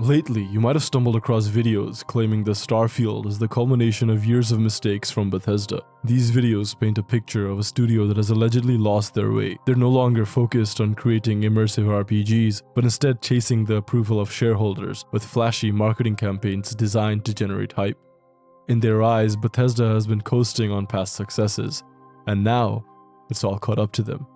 Lately, you might have stumbled across videos claiming that Starfield is the culmination of years of mistakes from Bethesda. These videos paint a picture of a studio that has allegedly lost their way. They're no longer focused on creating immersive RPGs, but instead chasing the approval of shareholders with flashy marketing campaigns designed to generate hype. In their eyes, Bethesda has been coasting on past successes, and now it's all caught up to them.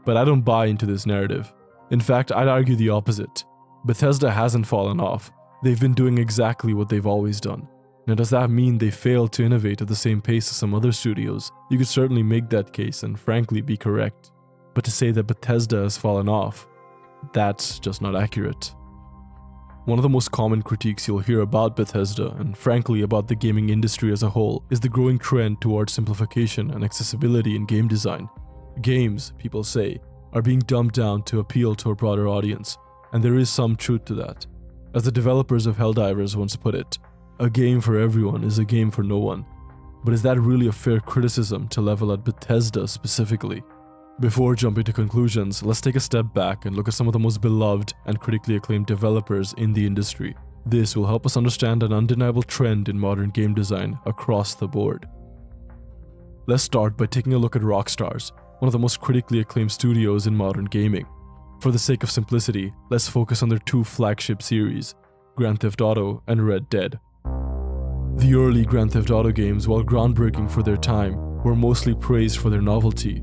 But I don't buy into this narrative. In fact, I'd argue the opposite. Bethesda hasn't fallen off. They've been doing exactly what they've always done. Now, does that mean they failed to innovate at the same pace as some other studios? You could certainly make that case and frankly be correct. But to say that Bethesda has fallen off, that's just not accurate. One of the most common critiques you'll hear about Bethesda, and frankly about the gaming industry as a whole, is the growing trend towards simplification and accessibility in game design. Games, people say, are being dumbed down to appeal to a broader audience. And there is some truth to that. As the developers of Helldivers once put it, a game for everyone is a game for no one. But is that really a fair criticism to level at Bethesda specifically? Before jumping to conclusions, let's take a step back and look at some of the most beloved and critically acclaimed developers in the industry. This will help us understand an undeniable trend in modern game design across the board. Let's start by taking a look at Rockstar's, one of the most critically acclaimed studios in modern gaming. For the sake of simplicity, let's focus on their two flagship series, Grand Theft Auto and Red Dead. The early Grand Theft Auto games, while groundbreaking for their time, were mostly praised for their novelty.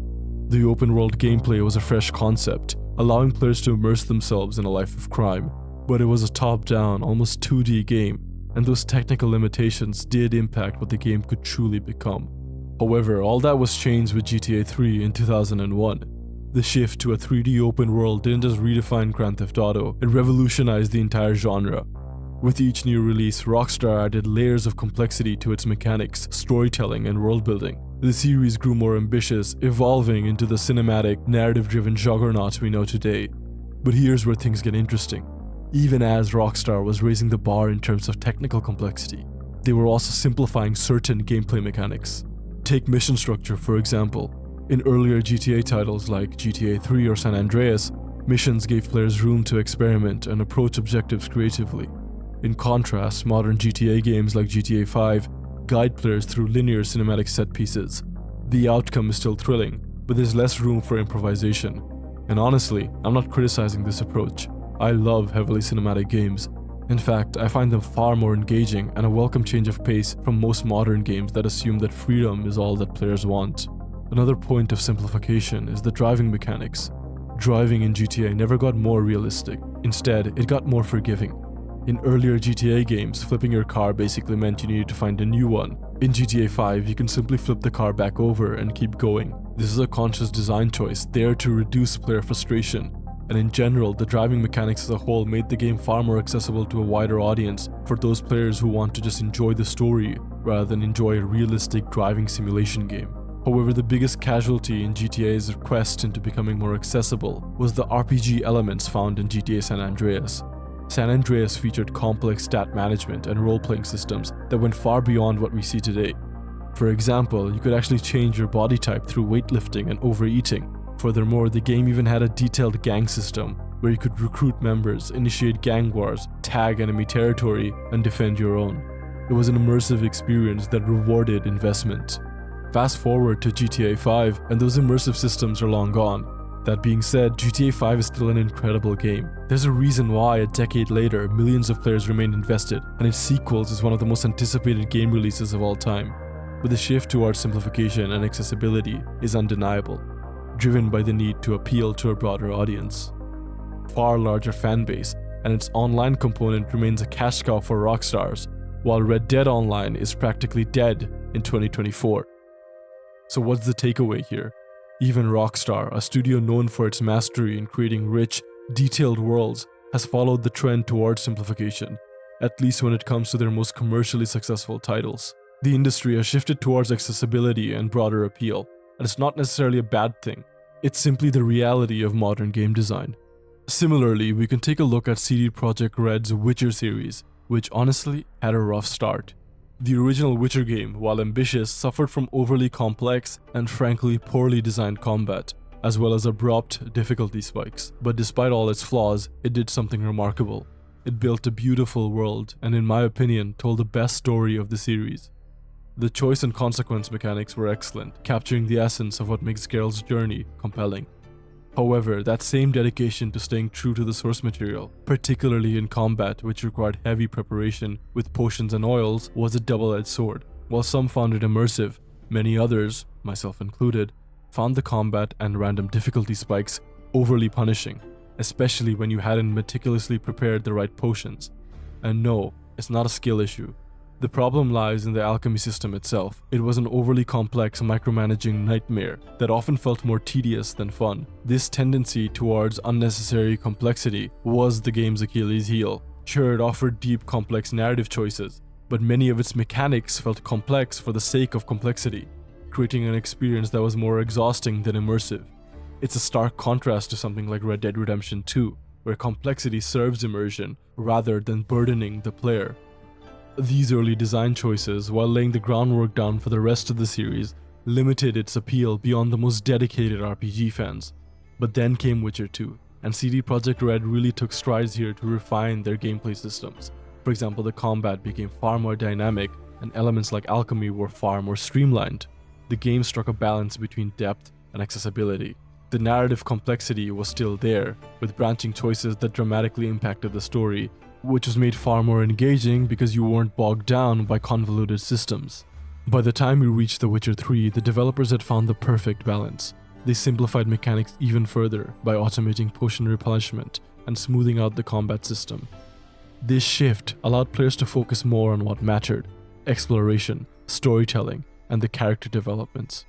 The open-world gameplay was a fresh concept, allowing players to immerse themselves in a life of crime, but it was a top-down, almost 2D game, and those technical limitations did impact what the game could truly become. However, all that was changed with GTA 3 in 2001. The shift to a 3D open world didn't just redefine Grand Theft Auto, it revolutionized the entire genre. With each new release, Rockstar added layers of complexity to its mechanics, storytelling, and world building. The series grew more ambitious, evolving into the cinematic, narrative-driven juggernaut we know today. But here's where things get interesting. Even as Rockstar was raising the bar in terms of technical complexity, they were also simplifying certain gameplay mechanics. Take mission structure, for example. In earlier GTA titles like GTA 3 or San Andreas, missions gave players room to experiment and approach objectives creatively. In contrast, modern GTA games like GTA 5 guide players through linear cinematic set pieces. The outcome is still thrilling, but there's less room for improvisation. And honestly, I'm not criticizing this approach. I love heavily cinematic games. In fact, I find them far more engaging and a welcome change of pace from most modern games that assume that freedom is all that players want. Another point of simplification is the driving mechanics. Driving in GTA never got more realistic. Instead, it got more forgiving. In earlier GTA games, flipping your car basically meant you needed to find a new one. In GTA 5, you can simply flip the car back over and keep going. This is a conscious design choice there to reduce player frustration. And in general, the driving mechanics as a whole made the game far more accessible to a wider audience for those players who want to just enjoy the story rather than enjoy a realistic driving simulation game. However, the biggest casualty in GTA's quest into becoming more accessible was the RPG elements found in GTA San Andreas. San Andreas featured complex stat management and role-playing systems that went far beyond what we see today. For example, you could actually change your body type through weightlifting and overeating. Furthermore, the game even had a detailed gang system where you could recruit members, initiate gang wars, tag enemy territory, and defend your own. It was an immersive experience that rewarded investment. Fast forward to GTA 5 and those immersive systems are long gone. That being said, GTA 5 is still an incredible game. There's a reason why a decade later, millions of players remain invested, and its sequels is one of the most anticipated game releases of all time. But the shift towards simplification and accessibility is undeniable, driven by the need to appeal to a broader audience. Far larger fan base, and its online component remains a cash cow for Rockstars, while Red Dead Online is practically dead in 2024. So what's the takeaway here? Even Rockstar, a studio known for its mastery in creating rich, detailed worlds, has followed the trend towards simplification, at least when it comes to their most commercially successful titles. The industry has shifted towards accessibility and broader appeal, and it's not necessarily a bad thing. It's simply the reality of modern game design. Similarly, we can take a look at CD Projekt Red's Witcher series, which honestly had a rough start. The original Witcher game, while ambitious, suffered from overly complex and frankly poorly designed combat, as well as abrupt difficulty spikes. But despite all its flaws, it did something remarkable. It built a beautiful world and, in my opinion, told the best story of the series. The choice and consequence mechanics were excellent, capturing the essence of what makes Geralt's journey compelling. However, that same dedication to staying true to the source material, particularly in combat which required heavy preparation with potions and oils, was a double-edged sword. While some found it immersive, many others, myself included, found the combat and random difficulty spikes overly punishing, especially when you hadn't meticulously prepared the right potions. And no, it's not a skill issue. The problem lies in the alchemy system itself. It was an overly complex micromanaging nightmare that often felt more tedious than fun. This tendency towards unnecessary complexity was the game's Achilles heel. Sure, it offered deep, complex narrative choices, but many of its mechanics felt complex for the sake of complexity, creating an experience that was more exhausting than immersive. It's a stark contrast to something like Red Dead Redemption 2, where complexity serves immersion rather than burdening the player. These early design choices, while laying the groundwork down for the rest of the series, limited its appeal beyond the most dedicated RPG fans. But then came Witcher 2, and CD Projekt Red really took strides here to refine their gameplay systems. For example, the combat became far more dynamic, and elements like alchemy were far more streamlined. The game struck a balance between depth and accessibility. The narrative complexity was still there, with branching choices that dramatically impacted the story, which was made far more engaging because you weren't bogged down by convoluted systems. By the time we reached The Witcher 3, the developers had found the perfect balance. They simplified mechanics even further by automating potion replenishment and smoothing out the combat system. This shift allowed players to focus more on what mattered: exploration, storytelling, and the character developments.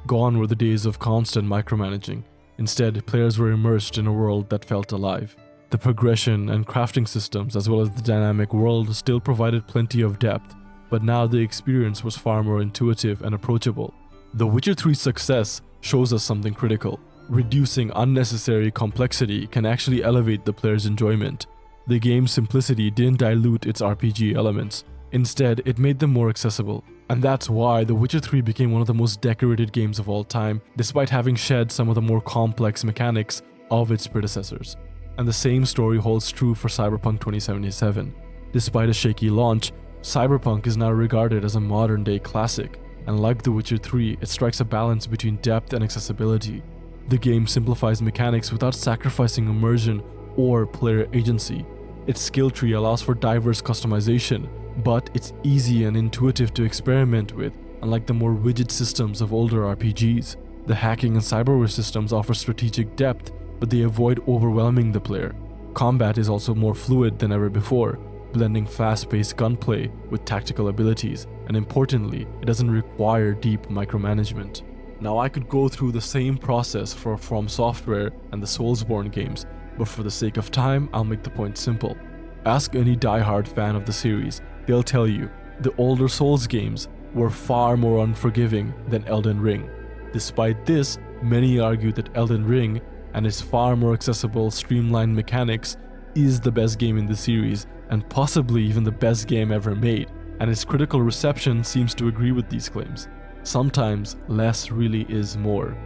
Gone were the days of constant micromanaging. Instead, players were immersed in a world that felt alive. The progression and crafting systems, as well as the dynamic world, still provided plenty of depth, but now the experience was far more intuitive and approachable. The Witcher 3's success shows us something critical. Reducing unnecessary complexity can actually elevate the player's enjoyment. The game's simplicity didn't dilute its RPG elements. Instead, it made them more accessible. And that's why The Witcher 3 became one of the most decorated games of all time, despite having shed some of the more complex mechanics of its predecessors. And the same story holds true for Cyberpunk 2077. Despite a shaky launch, Cyberpunk is now regarded as a modern-day classic, and like The Witcher 3, it strikes a balance between depth and accessibility. The game simplifies mechanics without sacrificing immersion or player agency. Its skill tree allows for diverse customization, but it's easy and intuitive to experiment with, unlike the more rigid systems of older RPGs. The hacking and cyberware systems offer strategic depth, but they avoid overwhelming the player. Combat is also more fluid than ever before, blending fast-paced gunplay with tactical abilities, and importantly, it doesn't require deep micromanagement. Now, I could go through the same process for From Software and the Soulsborne games, but for the sake of time, I'll make the point simple. Ask any die-hard fan of the series, they'll tell you the older Souls games were far more unforgiving than Elden Ring. Despite this, many argue that Elden Ring and its far more accessible, streamlined mechanics is the best game in the series, and possibly even the best game ever made, and its critical reception seems to agree with these claims. Sometimes, less really is more.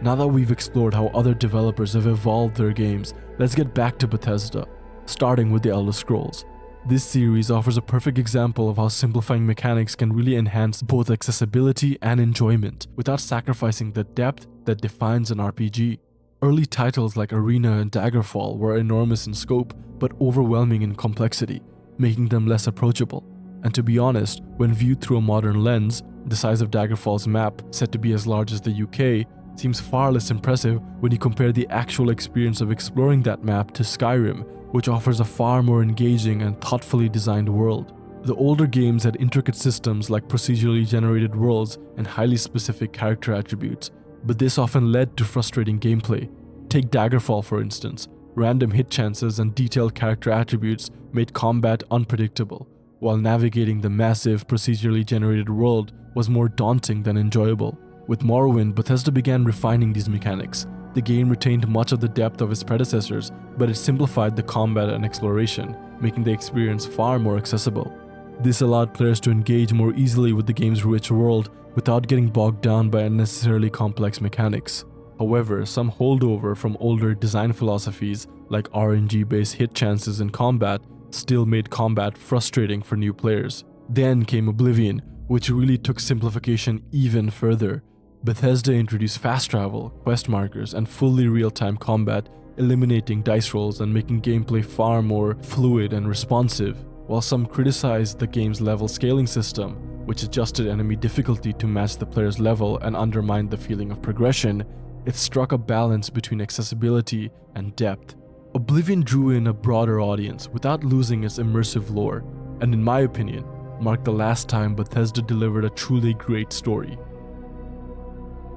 Now that we've explored how other developers have evolved their games, let's get back to Bethesda, starting with The Elder Scrolls. This series offers a perfect example of how simplifying mechanics can really enhance both accessibility and enjoyment, without sacrificing the depth that defines an RPG. Early titles like Arena and Daggerfall were enormous in scope, but overwhelming in complexity, making them less approachable. And to be honest, when viewed through a modern lens, the size of Daggerfall's map, said to be as large as the UK, seems far less impressive when you compare the actual experience of exploring that map to Skyrim, which offers a far more engaging and thoughtfully designed world. The older games had intricate systems like procedurally generated worlds and highly specific character attributes, but this often led to frustrating gameplay. Take Daggerfall for instance. Random hit chances and detailed character attributes made combat unpredictable, while navigating the massive procedurally generated world was more daunting than enjoyable. With Morrowind, Bethesda began refining these mechanics. The game retained much of the depth of its predecessors, but it simplified the combat and exploration, making the experience far more accessible. This allowed players to engage more easily with the game's rich world without getting bogged down by unnecessarily complex mechanics. However, some holdover from older design philosophies, like RNG-based hit chances in combat, still made combat frustrating for new players. Then came Oblivion, which really took simplification even further. Bethesda introduced fast travel, quest markers, and fully real-time combat, eliminating dice rolls and making gameplay far more fluid and responsive. While some criticized the game's level scaling system, which adjusted enemy difficulty to match the player's level and undermined the feeling of progression, it struck a balance between accessibility and depth. Oblivion drew in a broader audience without losing its immersive lore, and in my opinion, marked the last time Bethesda delivered a truly great story.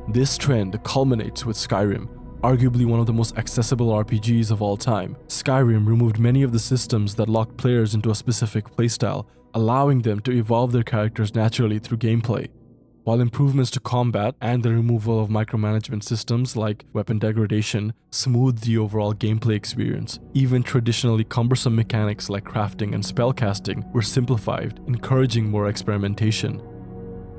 This trend culminates with Skyrim, arguably one of the most accessible RPGs of all time. Skyrim removed many of the systems that locked players into a specific playstyle, allowing them to evolve their characters naturally through gameplay. While improvements to combat and the removal of micromanagement systems like weapon degradation smoothed the overall gameplay experience, even traditionally cumbersome mechanics like crafting and spellcasting were simplified, encouraging more experimentation.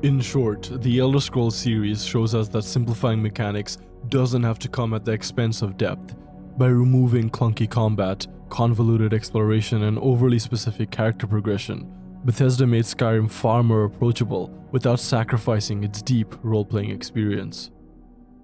In short, the Elder Scrolls series shows us that simplifying mechanics doesn't have to come at the expense of depth. By removing clunky combat, convoluted exploration, and overly specific character progression, Bethesda made Skyrim far more approachable without sacrificing its deep role-playing experience.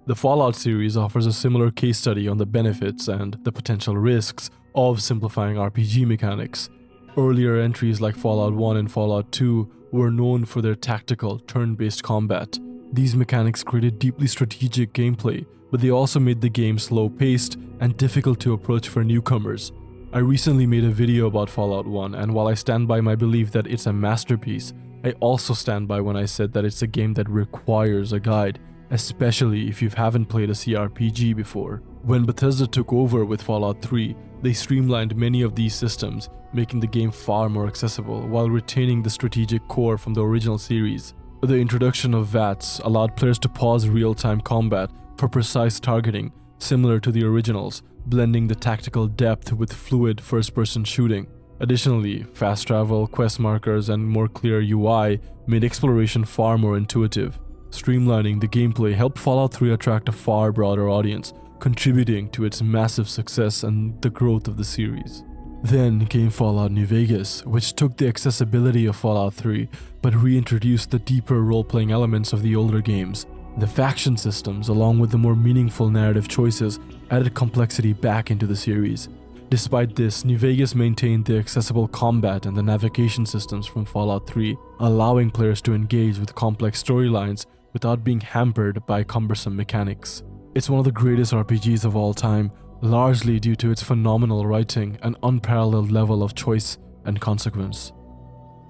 The Fallout series offers a similar case study on the benefits and the potential risks of simplifying RPG mechanics. Earlier entries like Fallout 1 and Fallout 2 were known for their tactical, turn-based combat. These mechanics created deeply strategic gameplay, but they also made the game slow-paced and difficult to approach for newcomers. I recently made a video about Fallout 1, and while I stand by my belief that it's a masterpiece, I also stand by when I said that it's a game that requires a guide, especially if you haven't played a CRPG before. When Bethesda took over with Fallout 3, they streamlined many of these systems, making the game far more accessible while retaining the strategic core from the original series. The introduction of VATS allowed players to pause real-time combat for precise targeting, similar to the originals, blending the tactical depth with fluid first-person shooting. Additionally, fast travel, quest markers, and more clear UI made exploration far more intuitive. Streamlining the gameplay helped Fallout 3 attract a far broader audience, contributing to its massive success and the growth of the series. Then came Fallout New Vegas, which took the accessibility of Fallout 3 but reintroduced the deeper role-playing elements of the older games. The faction systems, along with the more meaningful narrative choices, added complexity back into the series. Despite this, New Vegas maintained the accessible combat and the navigation systems from Fallout 3, allowing players to engage with complex storylines without being hampered by cumbersome mechanics. It's one of the greatest RPGs of all time, largely due to its phenomenal writing and unparalleled level of choice and consequence.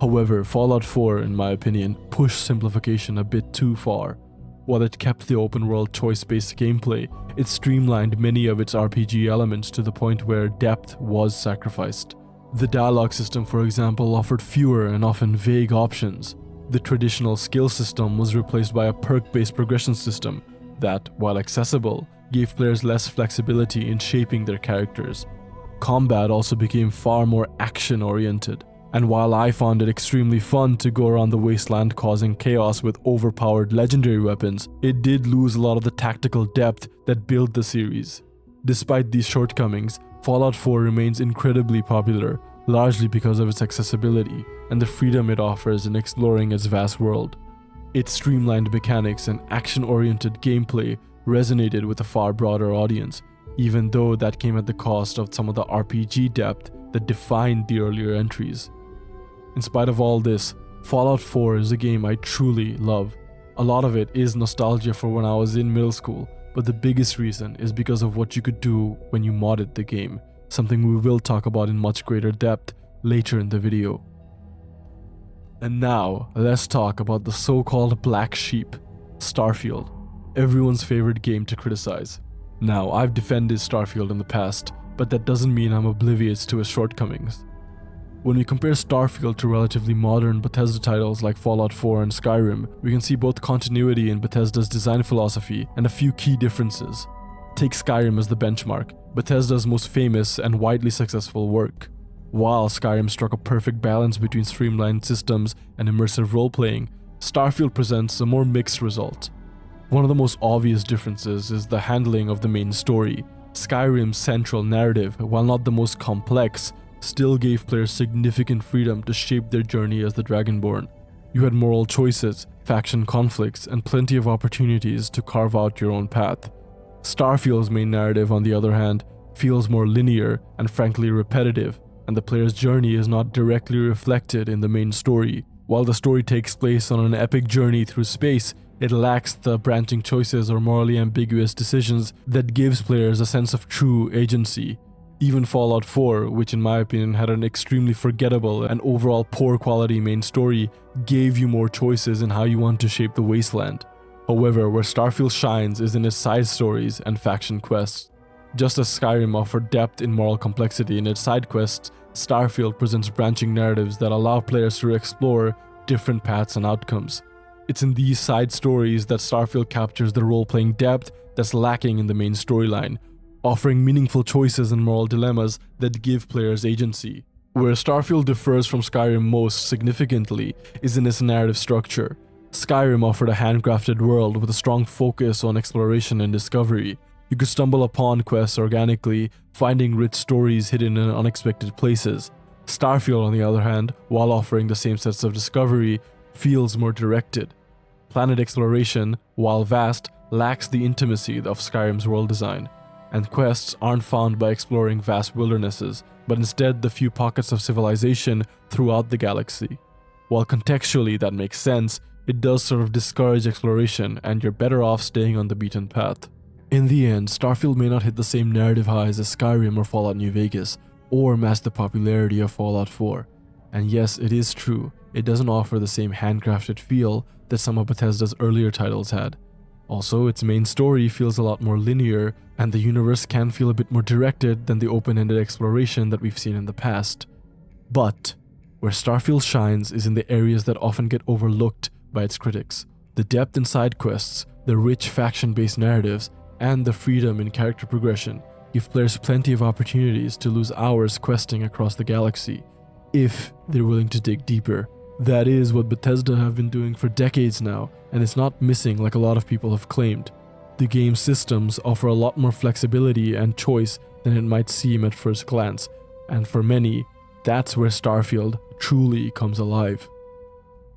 However, Fallout 4, in my opinion, pushed simplification a bit too far. While it kept the open-world choice-based gameplay, it streamlined many of its RPG elements to the point where depth was sacrificed. The dialogue system, for example, offered fewer and often vague options. The traditional skill system was replaced by a perk-based progression system that, while accessible, gave players less flexibility in shaping their characters. Combat also became far more action-oriented, and while I found it extremely fun to go around the wasteland causing chaos with overpowered legendary weapons, it did lose a lot of the tactical depth that built the series. Despite these shortcomings, Fallout 4 remains incredibly popular, largely because of its accessibility and the freedom it offers in exploring its vast world. Its streamlined mechanics and action-oriented gameplay resonated with a far broader audience, even though that came at the cost of some of the RPG depth that defined the earlier entries. In spite of all this, Fallout 4 is a game I truly love. A lot of it is nostalgia for when I was in middle school, but the biggest reason is because of what you could do when you modded the game, something we will talk about in much greater depth later in the video. And now, let's talk about the so-called black sheep, Starfield, everyone's favorite game to criticize. Now, I've defended Starfield in the past, but that doesn't mean I'm oblivious to its shortcomings. When we compare Starfield to relatively modern Bethesda titles like Fallout 4 and Skyrim, we can see both continuity in Bethesda's design philosophy and a few key differences. Take Skyrim as the benchmark, Bethesda's most famous and widely successful work. While Skyrim struck a perfect balance between streamlined systems and immersive role-playing, Starfield presents a more mixed result. One of the most obvious differences is the handling of the main story. Skyrim's central narrative, while not the most complex, still gave players significant freedom to shape their journey as the Dragonborn. You had moral choices, faction conflicts, and plenty of opportunities to carve out your own path. Starfield's main narrative, on the other hand, feels more linear and frankly repetitive, and the player's journey is not directly reflected in the main story. While the story takes place on an epic journey through space, it lacks the branching choices or morally ambiguous decisions that gives players a sense of true agency. Even Fallout 4, which in my opinion had an extremely forgettable and overall poor quality main story, gave you more choices in how you want to shape the wasteland. However, where Starfield shines is in its side stories and faction quests. Just as Skyrim offered depth in moral complexity in its side quests, Starfield presents branching narratives that allow players to explore different paths and outcomes. It's in these side stories that Starfield captures the role-playing depth that's lacking in the main storyline, offering meaningful choices and moral dilemmas that give players agency. Where Starfield differs from Skyrim most significantly is in its narrative structure. Skyrim offered a handcrafted world with a strong focus on exploration and discovery. You could stumble upon quests organically, finding rich stories hidden in unexpected places. Starfield, on the other hand, while offering the same sets of discovery, feels more directed. Planet exploration, while vast, lacks the intimacy of Skyrim's world design, and quests aren't found by exploring vast wildernesses, but instead the few pockets of civilization throughout the galaxy. While contextually that makes sense, it does sort of discourage exploration, and you're better off staying on the beaten path. In the end, Starfield may not hit the same narrative highs as Skyrim or Fallout New Vegas, or match the popularity of Fallout 4. And yes, it is true, it doesn't offer the same handcrafted feel that some of Bethesda's earlier titles had. Also, its main story feels a lot more linear, and the universe can feel a bit more directed than the open-ended exploration that we've seen in the past. But where Starfield shines is in the areas that often get overlooked by its critics. The depth in side quests, the rich faction-based narratives, and the freedom in character progression give players plenty of opportunities to lose hours questing across the galaxy, if they're willing to dig deeper. That is what Bethesda have been doing for decades now, and it's not missing like a lot of people have claimed. The game's systems offer a lot more flexibility and choice than it might seem at first glance, and for many, that's where Starfield truly comes alive.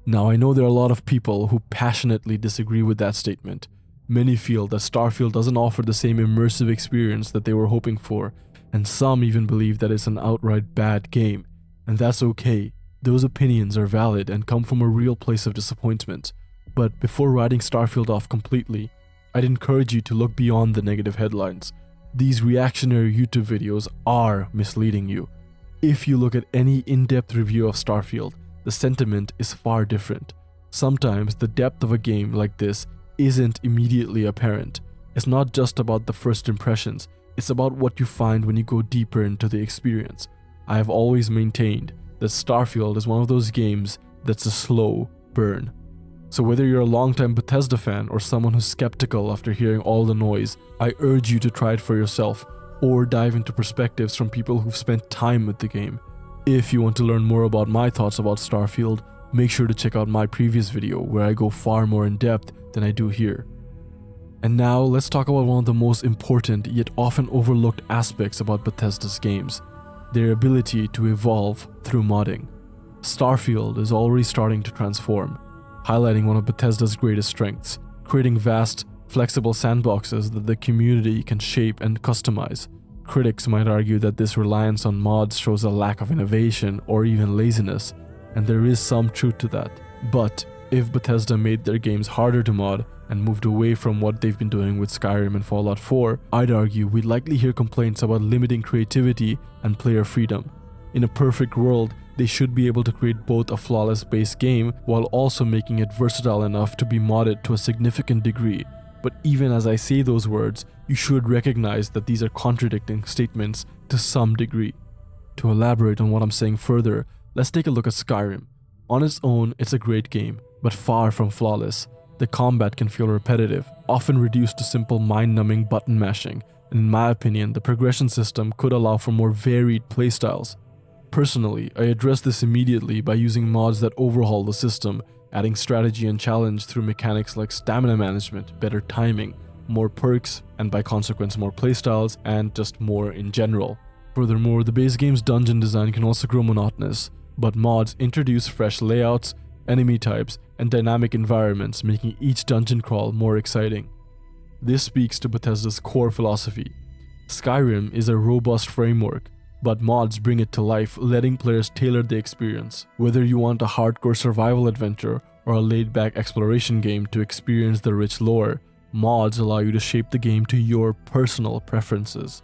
Now, I know there are a lot of people who passionately disagree with that statement. Many feel that Starfield doesn't offer the same immersive experience that they were hoping for, and some even believe that it's an outright bad game, and that's okay. Those opinions are valid and come from a real place of disappointment. But before writing Starfield off completely, I'd encourage you to look beyond the negative headlines. These reactionary YouTube videos are misleading you. If you look at any in-depth review of Starfield, the sentiment is far different. Sometimes the depth of a game like this isn't immediately apparent. It's not just about the first impressions, it's about what you find when you go deeper into the experience. I have always maintained that Starfield is one of those games that's a slow burn. So whether you're a longtime Bethesda fan or someone who's skeptical after hearing all the noise, I urge you to try it for yourself, or dive into perspectives from people who've spent time with the game. If you want to learn more about my thoughts about Starfield, make sure to check out my previous video where I go far more in depth than I do here. And now let's talk about one of the most important yet often overlooked aspects about Bethesda's games, their ability to evolve through modding. Starfield is already starting to transform, highlighting one of Bethesda's greatest strengths, creating vast, flexible sandboxes that the community can shape and customize. Critics might argue that this reliance on mods shows a lack of innovation or even laziness, and there is some truth to that. But if Bethesda made their games harder to mod and moved away from what they've been doing with Skyrim and Fallout 4, I'd argue we'd likely hear complaints about limiting creativity and player freedom. In a perfect world, they should be able to create both a flawless base game while also making it versatile enough to be modded to a significant degree. But even as I say those words, you should recognize that these are contradicting statements to some degree. To elaborate on what I'm saying further, let's take a look at Skyrim. On its own, it's a great game, but far from flawless. The combat can feel repetitive, often reduced to simple mind-numbing button mashing, and in my opinion, the progression system could allow for more varied playstyles. Personally, I address this immediately by using mods that overhaul the system, adding strategy and challenge through mechanics like stamina management, better timing, more perks, and by consequence more playstyles, and just more in general. Furthermore, the base game's dungeon design can also grow monotonous, but mods introduce fresh layouts, enemy types, and dynamic environments, making each dungeon crawl more exciting. This speaks to Bethesda's core philosophy. Skyrim is a robust framework, but mods bring it to life, letting players tailor the experience. Whether you want a hardcore survival adventure or a laid-back exploration game to experience the rich lore, mods allow you to shape the game to your personal preferences.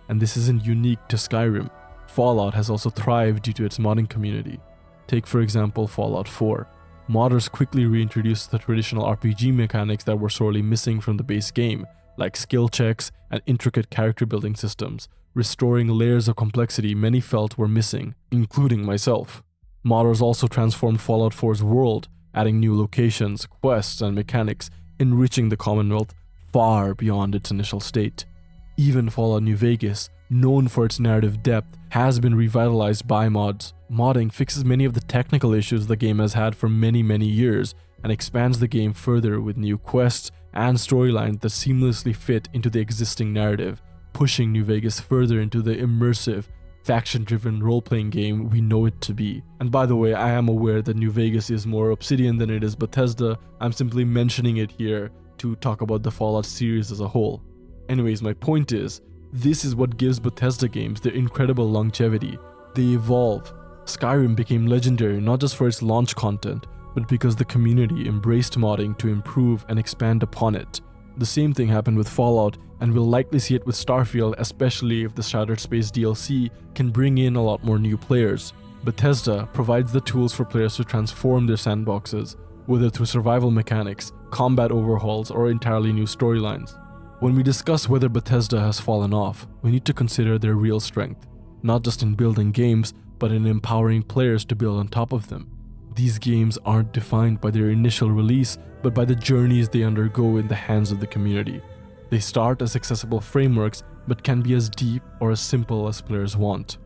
And this isn't unique to Skyrim. Fallout has also thrived due to its modding community. Take for example Fallout 4. Modders quickly reintroduced the traditional RPG mechanics that were sorely missing from the base game, like skill checks and intricate character building systems, restoring layers of complexity many felt were missing, including myself. Modders also transformed Fallout 4's world, adding new locations, quests, and mechanics, enriching the Commonwealth far beyond its initial state. Even Fallout New Vegas, known for its narrative depth, has been revitalized by mods. Modding fixes many of the technical issues the game has had for many years, and expands the game further with new quests and storylines that seamlessly fit into the existing narrative, pushing New Vegas further into the immersive, faction-driven role-playing game we know it to be. And by the way, I am aware that New Vegas is more Obsidian than it is Bethesda. I'm simply mentioning it here to talk about the Fallout series as a whole. Anyways, my point is, this is what gives Bethesda games their incredible longevity. They evolve. Skyrim became legendary not just for its launch content, but because the community embraced modding to improve and expand upon it. The same thing happened with Fallout, and we'll likely see it with Starfield, especially if the Shattered Space DLC can bring in a lot more new players. Bethesda provides the tools for players to transform their sandboxes, whether through survival mechanics, combat overhauls, or entirely new storylines. When we discuss whether Bethesda has fallen off, we need to consider their real strength, not just in building games, but in empowering players to build on top of them. These games aren't defined by their initial release, but by the journeys they undergo in the hands of the community. They start as accessible frameworks, but can be as deep or as simple as players want.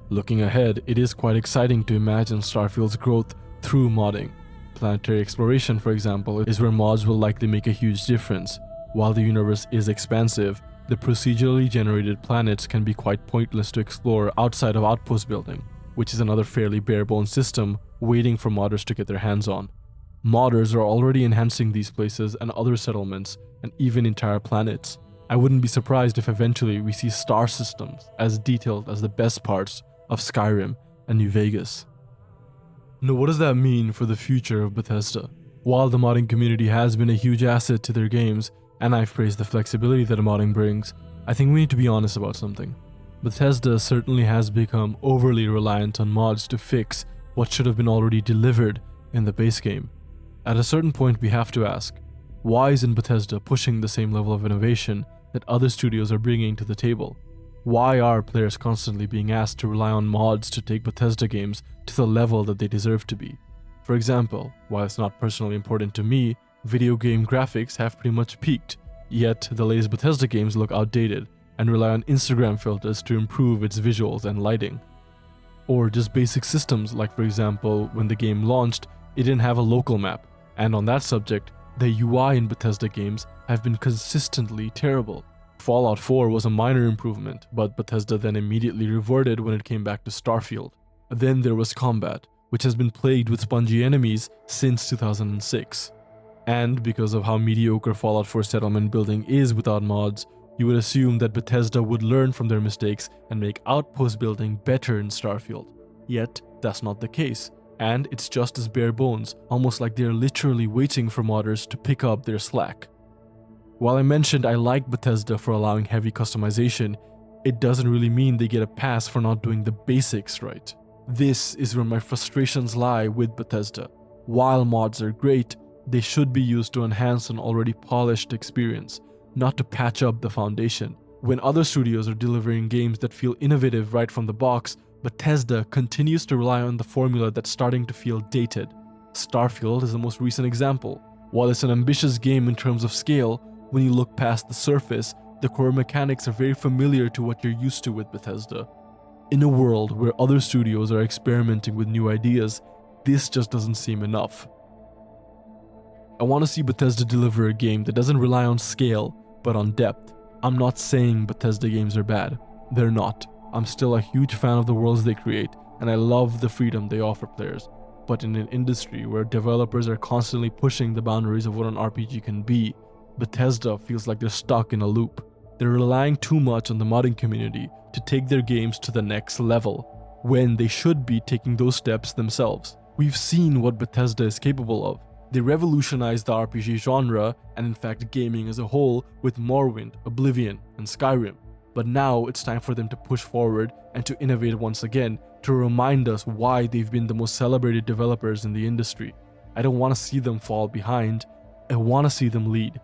Looking ahead, it is quite exciting to imagine Starfield's growth through modding. Planetary exploration, for example, is where mods will likely make a huge difference. While the universe is expansive, the procedurally generated planets can be quite pointless to explore outside of outpost building, which is another fairly bare-bones system waiting for modders to get their hands on. Modders are already enhancing these places and other settlements, and even entire planets. I wouldn't be surprised if eventually we see star systems as detailed as the best parts of Skyrim and New Vegas. Now, what does that mean for the future of Bethesda? While the modding community has been a huge asset to their games, and I've praised the flexibility that modding brings, I think we need to be honest about something. Bethesda certainly has become overly reliant on mods to fix what should have been already delivered in the base game. At a certain point, we have to ask, why isn't Bethesda pushing the same level of innovation that other studios are bringing to the table? Why are players constantly being asked to rely on mods to take Bethesda games to the level that they deserve to be? For example, while it's not personally important to me, video game graphics have pretty much peaked, yet the latest Bethesda games look outdated and rely on Instagram filters to improve its visuals and lighting. Or just basic systems, like for example, when the game launched, it didn't have a local map, and on that subject, the UI in Bethesda games have been consistently terrible. Fallout 4 was a minor improvement, but Bethesda then immediately reverted when it came back to Starfield. Then there was combat, which has been plagued with spongy enemies since 2006. And because of how mediocre Fallout 4 settlement building is without mods, you would assume that Bethesda would learn from their mistakes and make outpost building better in Starfield. Yet, that's not the case, and it's just as bare bones, almost like they're literally waiting for modders to pick up their slack. While I mentioned I like Bethesda for allowing heavy customization, it doesn't really mean they get a pass for not doing the basics right. This is where my frustrations lie with Bethesda. While mods are great, they should be used to enhance an already polished experience, not to patch up the foundation. When other studios are delivering games that feel innovative right from the box, Bethesda continues to rely on the formula that's starting to feel dated. Starfield is the most recent example. While it's an ambitious game in terms of scale, when you look past the surface, the core mechanics are very familiar to what you're used to with Bethesda. In a world where other studios are experimenting with new ideas, this just doesn't seem enough. I want to see Bethesda deliver a game that doesn't rely on scale, but on depth. I'm not saying Bethesda games are bad. They're not. I'm still a huge fan of the worlds they create, and I love the freedom they offer players. But in an industry where developers are constantly pushing the boundaries of what an RPG can be, Bethesda feels like they're stuck in a loop. They're relying too much on the modding community to take their games to the next level, when they should be taking those steps themselves. We've seen what Bethesda is capable of. They revolutionized the RPG genre, and in fact gaming as a whole, with Morrowind, Oblivion, and Skyrim. But now it's time for them to push forward and to innovate once again, to remind us why they've been the most celebrated developers in the industry. I don't want to see them fall behind, I want to see them lead.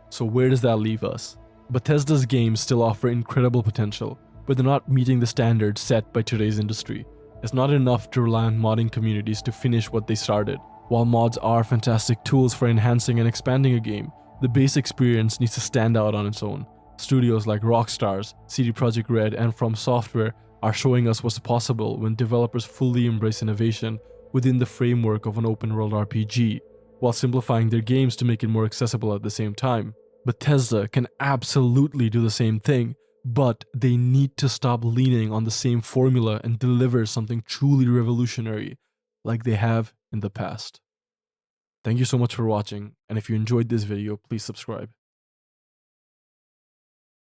So where does that leave us? Bethesda's games still offer incredible potential, but they're not meeting the standards set by today's industry. It's not enough to rely on modding communities to finish what they started. While mods are fantastic tools for enhancing and expanding a game, the base experience needs to stand out on its own. Studios like Rockstar's, CD Projekt Red, and From Software are showing us what's possible when developers fully embrace innovation within the framework of an open-world RPG, while simplifying their games to make it more accessible at the same time. Bethesda can absolutely do the same thing, but they need to stop leaning on the same formula and deliver something truly revolutionary, like they have in the past. Thank you so much for watching, and if you enjoyed this video, please subscribe.